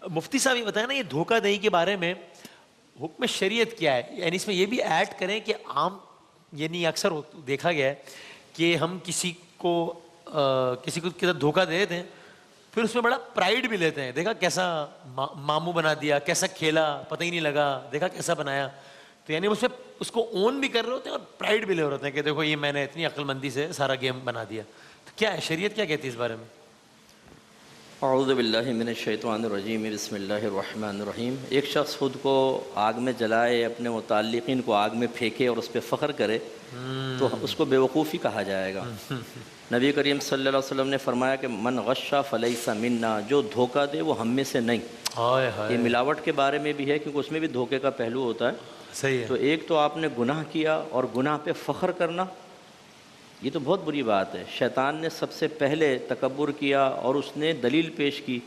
مفتی صاحب یہ بتائیں نا، یہ دھوکہ دہی کے بارے میں حکم شریعت کیا ہے؟ یعنی اس میں یہ بھی ایڈ کریں کہ عام، یعنی اکثر دیکھا گیا ہے کہ ہم کسی کو دھوکہ دے دیتے ہیں، پھر اس میں بڑا پرائیڈ بھی لیتے ہیں. دیکھا کیسا ماموں بنا دیا، کیسا کھیلا، پتہ ہی نہیں لگا، دیکھا کیسا بنایا. تو یعنی اس کو اون بھی کر رہے ہوتے ہیں اور پرائیڈ بھی لے رہے ہوتے ہیں کہ دیکھو یہ میں نے اتنی عقل مندی سے سارا گیم بنا دیا. تو کیا ہے شریعت کیا کہتی ہے اس بارے میں؟ اعوذ باللہ من الشیطان الرجیم، بسم اللہ الرحمن الرحیم. ایک شخص خود کو آگ میں جلائے، اپنے متعلقین کو آگ میں پھینکے اور اس پہ فخر کرے تو اس کو بیوقوفی کہا جائے گا. نبی کریم صلی اللہ علیہ وسلم نے فرمایا کہ من غش فلیس منا، جو دھوکہ دے وہ ہم میں سے نہیں. یہ ملاوٹ کے بارے میں بھی ہے کیونکہ اس میں بھی دھوکے کا پہلو ہوتا ہے. صحیح ہے. تو ایک تو آپ نے گناہ کیا اور گناہ پہ فخر کرنا، یہ تو بہت بری بات ہے. شیطان نے سب سے پہلے تکبر کیا اور اس نے دلیل پیش کی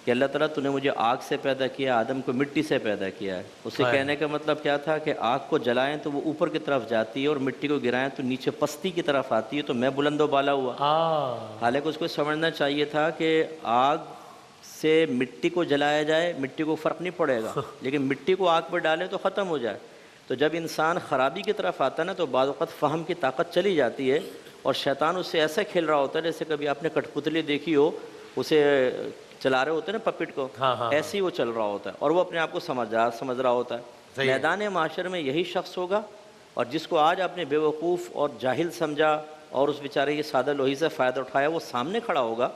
کہ اللہ تعالیٰ تو نے مجھے آگ سے پیدا کیا، آدم کو مٹی سے پیدا کیا ہے. اسے کہنے کا مطلب کیا تھا کہ آگ کو جلائیں تو وہ اوپر کی طرف جاتی ہے اور مٹی کو گرائیں تو نیچے پستی کی طرف آتی ہے، تو میں بلند و بالا ہوا. حالانکہ اس کو سمجھنا چاہیے تھا کہ آگ سے مٹی کو جلایا جائے، مٹی کو فرق نہیں پڑے گا، لیکن مٹی کو آگ پہ ڈالیں تو ختم ہو جائے. تو جب انسان خرابی کی طرف آتا ہے نا تو بعض اوقات فہم کی طاقت چلی جاتی ہے اور شیطان اس سے ایسا کھیل رہا ہوتا ہے جیسے کبھی آپ نے کٹھ پتلی دیکھی ہو، اسے چلا رہے ہوتے ہیں نا پپٹ کو، ایسے ہی وہ چل رہا ہوتا ہے اور وہ اپنے آپ کو سمجھدار سمجھ رہا ہوتا ہے. میدان معاشر میں یہی شخص ہوگا اور جس کو آج آپ نے بے وقوف اور جاہل سمجھا اور اس بیچارے کی سادہ لوہی سے فائدہ اٹھایا، وہ سامنے کھڑا ہوگا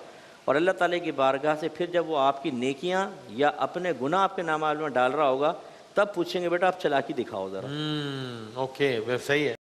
اور اللہ تعالیٰ کی بارگاہ سے پھر جب وہ آپ کی نیکیاں یا اپنے گناہ آپ کے نامعلوم میں ڈال رہا ہوگا تب پوچھیں گے بیٹا آپ چلاکی دکھاؤ ذرا. اوکے، صحیح ہے.